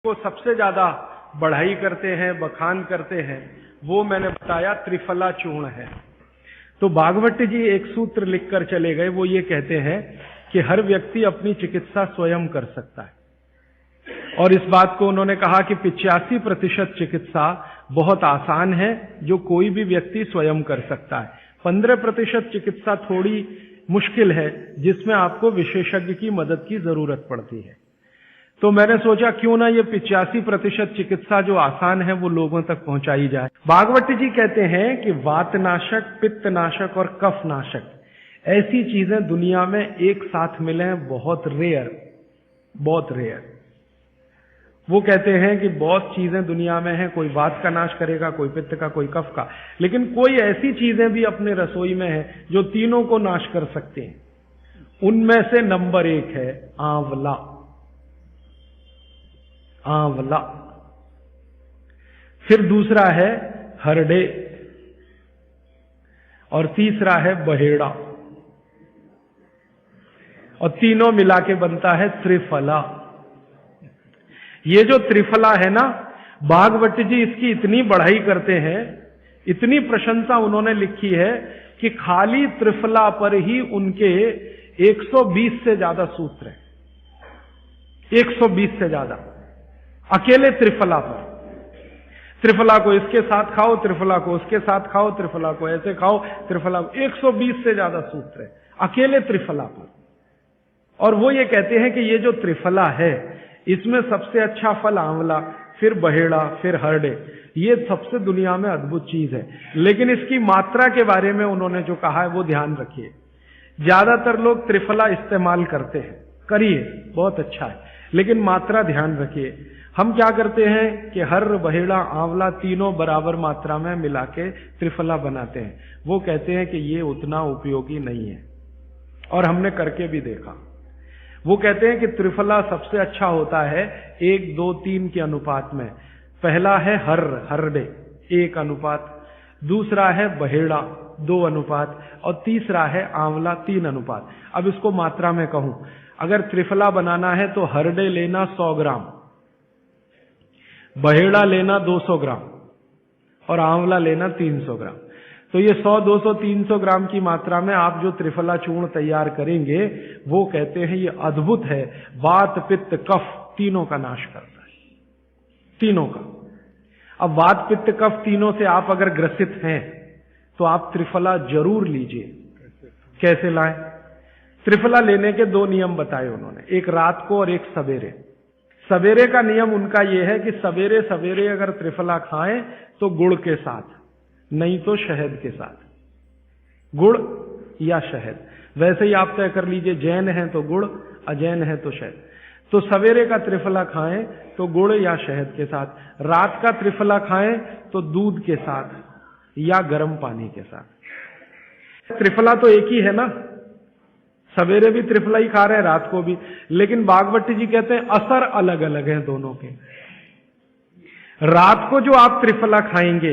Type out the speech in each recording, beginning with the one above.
को सबसे ज्यादा बढ़ाई करते हैं, बखान करते हैं, वो मैंने बताया त्रिफला चूर्ण है। तो भागवत जी एक सूत्र लिखकर चले गए, वो ये कहते हैं कि हर व्यक्ति अपनी चिकित्सा स्वयं कर सकता है। और इस बात को उन्होंने कहा कि 85% चिकित्सा बहुत आसान है, जो कोई भी व्यक्ति स्वयं कर सकता है। 15% चिकित्सा थोड़ी मुश्किल है, जिसमें आपको विशेषज्ञ की मदद की जरूरत पड़ती है। तो मैंने सोचा क्यों ना ये 85% चिकित्सा जो आसान है वो लोगों तक पहुंचाई जाए। भागवत जी कहते हैं कि वातनाशक, पित्तनाशक और कफनाशक ऐसी चीजें दुनिया में एक साथ मिले हैं, बहुत रेयर, बहुत रेयर। वो कहते हैं कि बहुत चीजें दुनिया में हैं, कोई वात का नाश करेगा, कोई पित्त का, कोई कफ का, लेकिन कोई ऐसी चीजें भी अपने रसोई में है जो तीनों को नाश कर सकते हैं। उनमें से नंबर 1 है आंवला। आंवला। फिर दूसरा है हरडे और तीसरा है बहेड़ा, और तीनों मिला के बनता है त्रिफला। ये जो त्रिफला है ना, भागवत जी इसकी इतनी बढ़ाई करते हैं, इतनी प्रशंसा उन्होंने लिखी है कि खाली त्रिफला पर ही उनके 120 से ज्यादा सूत्र हैं। 120 से ज्यादा अकेले त्रिफला पर। त्रिफला को इसके साथ खाओ, त्रिफला को उसके साथ खाओ, त्रिफला को ऐसे खाओ, त्रिफला को 120 से ज्यादा सूत्र है अकेले त्रिफला पर। और वो ये कहते हैं कि ये जो त्रिफला है, इसमें सबसे अच्छा फल आंवला, फिर बहेड़ा, फिर हरडे। ये सबसे दुनिया में अद्भुत चीज है। लेकिन इसकी मात्रा के बारे में उन्होंने जो कहा है वो ध्यान रखिए। ज्यादातर लोग त्रिफला इस्तेमाल करते हैं, करिए, बहुत अच्छा है, लेकिन मात्रा ध्यान रखिए। हम क्या करते हैं कि हर, बहेड़ा, आंवला तीनों बराबर मात्रा में मिला के त्रिफला बनाते हैं। वो कहते हैं कि ये उतना उपयोगी नहीं है, और हमने करके भी देखा। वो कहते हैं कि त्रिफला सबसे अच्छा होता है 1, 2, 3 के अनुपात में। पहला है हरडे 1 अनुपात, दूसरा है बहेड़ा 2 अनुपात, और तीसरा है आंवला 3 अनुपात। अब इसको मात्रा में कहूं, अगर त्रिफला बनाना है तो हरडे लेना 100 ग्राम, बहेड़ा लेना 200 ग्राम और आंवला लेना 300 ग्राम। तो ये 100, 200, 300 ग्राम की मात्रा में आप जो त्रिफला चूर्ण तैयार करेंगे, वो कहते हैं ये अद्भुत है, वात, पित्त, कफ तीनों का नाश करता है, तीनों का। अब वात, पित्त, कफ तीनों से आप अगर ग्रसित हैं तो आप त्रिफला जरूर लीजिए। कैसे लाएं? त्रिफला लेने के 2 नियम बताए उन्होंने, एक रात को और एक सवेरे। सवेरे का नियम उनका यह है कि सवेरे सवेरे अगर त्रिफला खाएं तो गुड़ के साथ, नहीं तो शहद के साथ, गुड़ या शहद। वैसे ही आप तय कर लीजिए, जैन है तो गुड़, अजैन है तो शहद। तो सवेरे का त्रिफला खाएं तो गुड़ या शहद के साथ, रात का त्रिफला खाएं तो दूध के साथ या गर्म पानी के साथ। त्रिफला तो एक ही है ना, सवेरे भी त्रिफला ही खा रहे हैं, रात को भी। लेकिन भागवत जी कहते हैं असर अलग अलग है दोनों के। रात को जो आप त्रिफला खाएंगे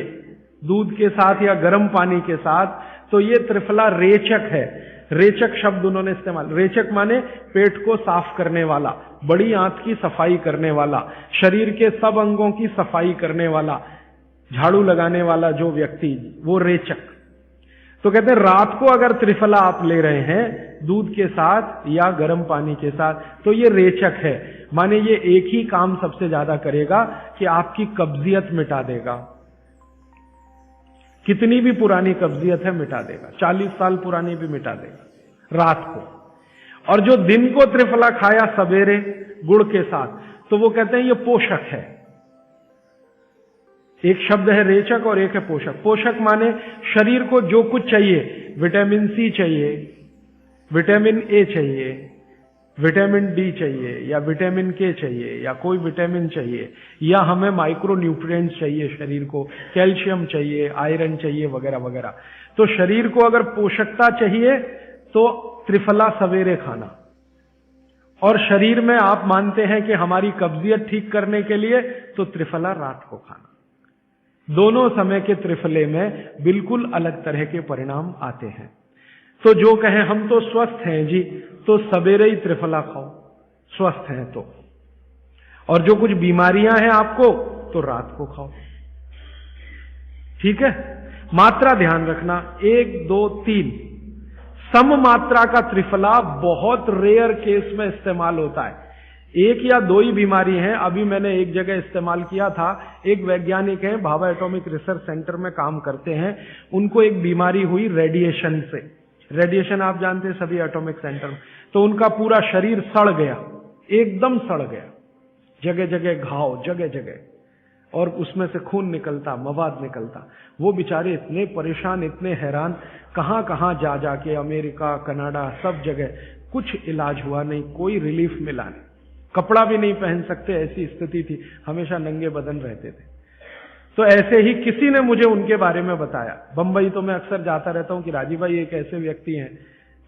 दूध के साथ या गर्म पानी के साथ, तो ये त्रिफला रेचक है। रेचक शब्द उन्होंने इस्तेमाल, रेचक माने पेट को साफ करने वाला, बड़ी आंत की सफाई करने वाला, शरीर के सब अंगों की सफाई करने वाला, झाड़ू लगाने वाला जो व्यक्ति, वो रेचक। तो कहते हैं रात को अगर त्रिफला आप ले रहे हैं दूध के साथ या गर्म पानी के साथ, तो ये रेचक है। माने ये एक ही काम सबसे ज्यादा करेगा कि आपकी कब्जियत मिटा देगा। कितनी भी पुरानी कब्जियत है मिटा देगा, 40 साल पुरानी भी मिटा देगा रात को। और जो दिन को त्रिफला खाया सवेरे गुड़ के साथ, तो वो कहते हैं ये पोषक है। एक शब्द है रेचक और एक है पोषक। पोषक माने शरीर को जो कुछ चाहिए, विटामिन सी चाहिए, विटामिन ए चाहिए, विटामिन डी चाहिए, या विटामिन के चाहिए, या कोई विटामिन चाहिए, या हमें माइक्रो न्यूट्रिएंट्स चाहिए शरीर को, कैल्शियम चाहिए, आयरन चाहिए, वगैरह वगैरह। तो शरीर को अगर पोषकता चाहिए तो त्रिफला सवेरे खाना, और शरीर में आप मानते हैं कि हमारी कब्जियत ठीक करने के लिए तो त्रिफला रात को खाना। दोनों समय के त्रिफले में बिल्कुल अलग तरह के परिणाम आते हैं। तो जो कहें हम तो स्वस्थ हैं जी, तो सवेरे ही त्रिफला खाओ, स्वस्थ हैं तो। और जो कुछ बीमारियां हैं आपको, तो रात को खाओ। ठीक है? मात्रा ध्यान रखना, 1, 2, 3। सम मात्रा का त्रिफला बहुत रेयर केस में इस्तेमाल होता है। 1 या 2 ही बीमारी हैं। अभी मैंने एक जगह इस्तेमाल किया था, एक वैज्ञानिक हैं, भाभा एटॉमिक रिसर्च सेंटर में काम करते हैं, उनको एक बीमारी हुई रेडिएशन से। रेडिएशन आप जानते हैं सभी एटॉमिक सेंटर में। तो उनका पूरा शरीर सड़ गया, एकदम सड़ गया, जगह जगह घाव, जगह जगह, और उसमें से खून निकलता, मवाद निकलता। वो बेचारे इतने परेशान, इतने हैरान, कहां कहां जा जाके, अमेरिका, कनाडा, सब जगह, कुछ इलाज हुआ नहीं, कोई रिलीफ मिला नहीं। कपड़ा भी नहीं पहन सकते, ऐसी स्थिति थी, हमेशा नंगे बदन रहते थे। तो ऐसे ही किसी ने मुझे उनके बारे में बताया। बंबई तो मैं अक्सर जाता रहता हूं कि राजीव भाई एक ऐसे व्यक्ति हैं।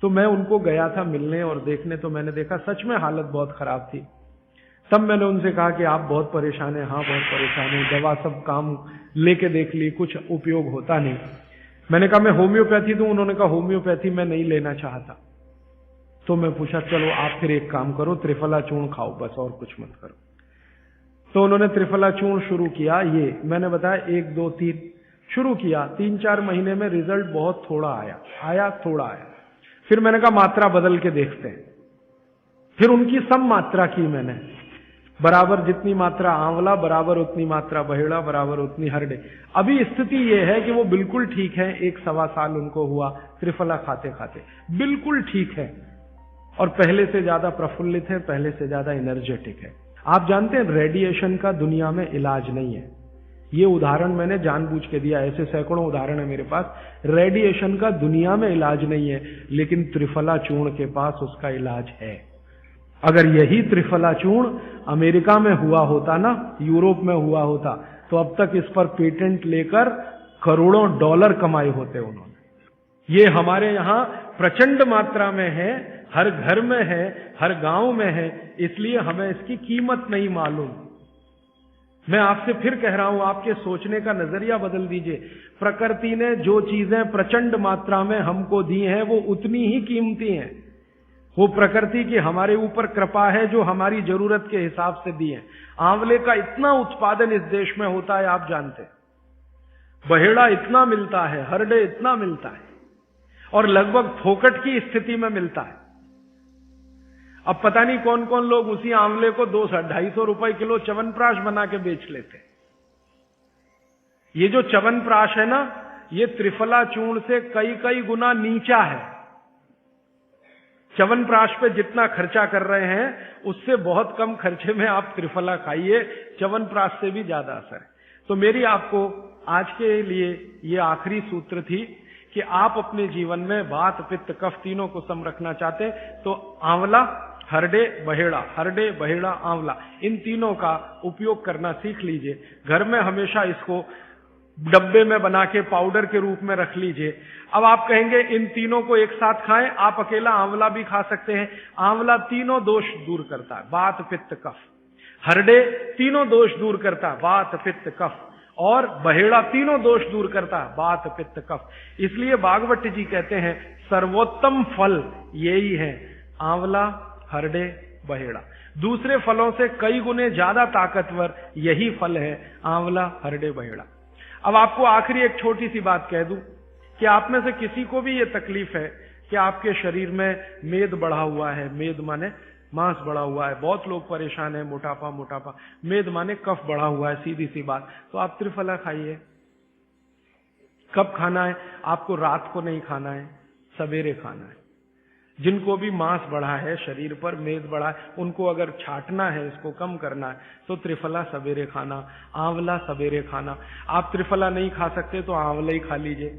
तो मैं उनको गया था मिलने और देखने, तो मैंने देखा सच में हालत बहुत खराब थी। तब मैंने उनसे कहा कि आप बहुत परेशान हैं। हाँ बहुत परेशान हूं, दवा सब काम लेके देख ली, कुछ उपयोग होता नहीं। मैंने कहा मैं होम्योपैथी दूं? उन्होंने कहा होम्योपैथी मैं नहीं लेना चाहता। तो मैं पूछा चलो आप फिर एक काम करो, त्रिफला चूर्ण खाओ बस, और कुछ मत करो। तो उन्होंने त्रिफला चूर्ण शुरू किया। ये मैंने बताया 1, 2, 3 शुरू किया। 3-4 महीने में रिजल्ट बहुत थोड़ा आया, थोड़ा आया। फिर मैंने कहा मात्रा बदल के देखते हैं। फिर उनकी सम मात्रा की मैंने, बराबर जितनी मात्रा आंवला, बराबर उतनी मात्रा बहेड़ा, बराबर उतनी हरडे। अभी स्थिति यह है कि वो बिल्कुल ठीक है। 1-1.25 साल उनको हुआ त्रिफला खाते खाते, बिल्कुल ठीक है, और पहले से ज्यादा प्रफुल्लित है, पहले से ज्यादा एनर्जेटिक है। आप जानते हैं रेडिएशन का दुनिया में इलाज नहीं है। ये उदाहरण मैंने जानबूझ के दिया, ऐसे सैकड़ों उदाहरण है मेरे पास। रेडिएशन का दुनिया में इलाज नहीं है, लेकिन त्रिफला चूर्ण के पास उसका इलाज है। अगर यही त्रिफला चूर्ण अमेरिका में हुआ होता ना, यूरोप में हुआ होता, तो अब तक इस पर पेटेंट लेकर करोड़ों डॉलर कमाए होते उन्होंने। ये हमारे यहां प्रचंड मात्रा में है, हर घर में है, हर गांव में है, इसलिए हमें इसकी कीमत नहीं मालूम। मैं आपसे फिर कह रहा हूं, आपके सोचने का नजरिया बदल दीजिए। प्रकृति ने जो चीजें प्रचंड मात्रा में हमको दी हैं, वो उतनी ही कीमती हैं। वो प्रकृति की हमारे ऊपर कृपा है, जो हमारी जरूरत के हिसाब से दी है। आंवले का इतना उत्पादन इस देश में होता है, आप जानते हैं। बहेड़ा इतना मिलता है, हरडे इतना मिलता है, और लगभग फोकट की स्थिति में मिलता है। अब पता नहीं कौन कौन लोग उसी आंवले को 200-250 रुपए किलो च्यवनप्राश बना के बेच लेते। ये जो च्यवनप्राश है ना, ये त्रिफला चूर्ण से कई गुना नीचा है। च्यवनप्राश पे जितना खर्चा कर रहे हैं, उससे बहुत कम खर्चे में आप त्रिफला खाइए, च्यवनप्राश से भी ज्यादा असर है। तो मेरी आपको आज के लिए ये आखिरी सूत्र थी कि आप अपने जीवन में वात, पित्त, कफ तीनों को सम रखना चाहते तो आंवला, हरडे, बहेड़ा, आंवला, इन तीनों का उपयोग करना सीख लीजिए। घर में हमेशा इसको डब्बे में बना के पाउडर के रूप में रख लीजिए। अब आप कहेंगे इन तीनों को एक साथ खाएं, आप अकेला आंवला भी खा सकते हैं। आंवला तीनों दोष दूर करता है, वात, पित्त, कफ। हरडे तीनों दोष दूर करता है, वात, पित्त, कफ। और बहेड़ा तीनों दोष दूर करता है, वात, पित्त, कफ। इसलिए भागवत जी कहते हैं सर्वोत्तम फल यही है, आंवला, हरडे, बहेड़ा। दूसरे फलों से कई गुने ज्यादा ताकतवर यही फल है, आंवला, हरडे, बहेड़ा। अब आपको आखिरी एक छोटी सी बात कह दूं कि आप में से किसी को भी ये तकलीफ है कि आपके शरीर में मेद बढ़ा हुआ है। मेद माने मांस बढ़ा हुआ है। बहुत लोग परेशान है, मोटापा। मेद माने कफ बढ़ा हुआ है, सीधी सी बात। तो आप त्रिफला खाइए। कब खाना है? आपको रात को नहीं खाना है, सवेरे खाना है। जिनको भी मांस बढ़ा है शरीर पर, मेद बढ़ा है, उनको अगर छाटना है, इसको कम करना है, तो त्रिफला सवेरे खाना, आंवला सवेरे खाना। आप त्रिफला नहीं खा सकते तो आंवले ही खा लीजिए।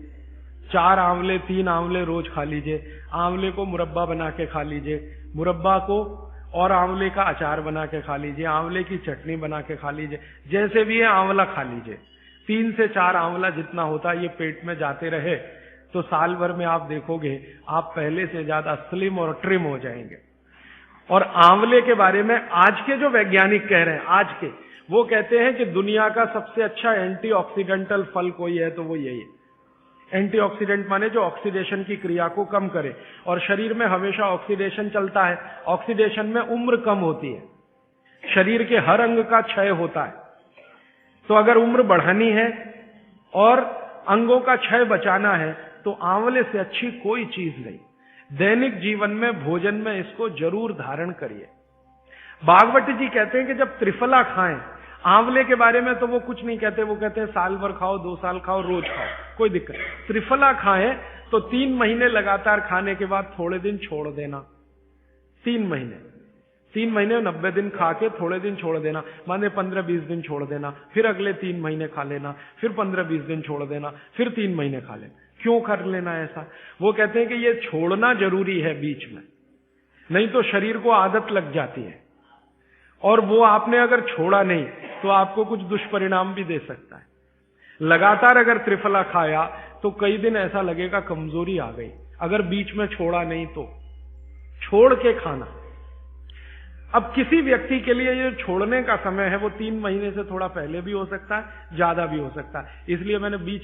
4 आंवले, 3 आंवले रोज खा लीजिए। आंवले को मुरब्बा बना के खा लीजिए, मुरब्बा को और आंवले का अचार बना के खा लीजिए, आंवले की चटनी बना के खा लीजिए। जैसे भी है आंवला खा लीजिए। 3 से 4 आंवला जितना होता है, ये पेट में जाते रहे तो साल भर में आप देखोगे आप पहले से ज्यादा स्लिम और ट्रिम हो जाएंगे। और आंवले के बारे में आज के जो वैज्ञानिक कह रहे हैं, आज के, वो कहते हैं कि दुनिया का सबसे अच्छा एंटीऑक्सीडेंटल फल कोई है तो वो यही है। एंटीऑक्सीडेंट माने जो ऑक्सीडेशन की क्रिया को कम करे, और शरीर में हमेशा ऑक्सीडेशन चलता है। ऑक्सीडेशन में उम्र कम होती है, शरीर के हर अंग का क्षय होता है। तो अगर उम्र बढ़ानी है और अंगों का क्षय बचाना है तो आंवले से अच्छी कोई चीज नहीं। दैनिक जीवन में भोजन में इसको जरूर धारण करिए। भागवत जी कहते हैं कि जब त्रिफला खाएं, आंवले के बारे में तो वो कुछ नहीं कहते, वो कहते हैं साल भर खाओ, 2 साल खाओ, रोज खाओ, कोई दिक्कत नहीं। त्रिफला खाएं तो 3 महीने लगातार खाने के बाद थोड़े दिन छोड़ देना। 3 महीने 90 दिन खा के थोड़े दिन छोड़ देना, माने 15-20 दिन छोड़ देना, फिर अगले 3 महीने खा लेना, फिर 15-20 दिन छोड़ देना, फिर 3 महीने खा लेना। क्यों कर लेना ऐसा? वो कहते हैं कि ये छोड़ना जरूरी है बीच में, नहीं तो शरीर को आदत लग जाती है और वो आपने अगर छोड़ा नहीं तो आपको कुछ दुष्परिणाम भी दे सकता है। लगातार अगर त्रिफला खाया तो कई दिन ऐसा लगेगा कमजोरी आ गई, अगर बीच में छोड़ा नहीं तो छोड़ के खाना। अब किसी व्यक्ति के लिए ये छोड़ने का समय है वो 3 महीने से थोड़ा पहले भी हो सकता है, ज्यादा भी हो सकता है, इसलिए मैंने बीच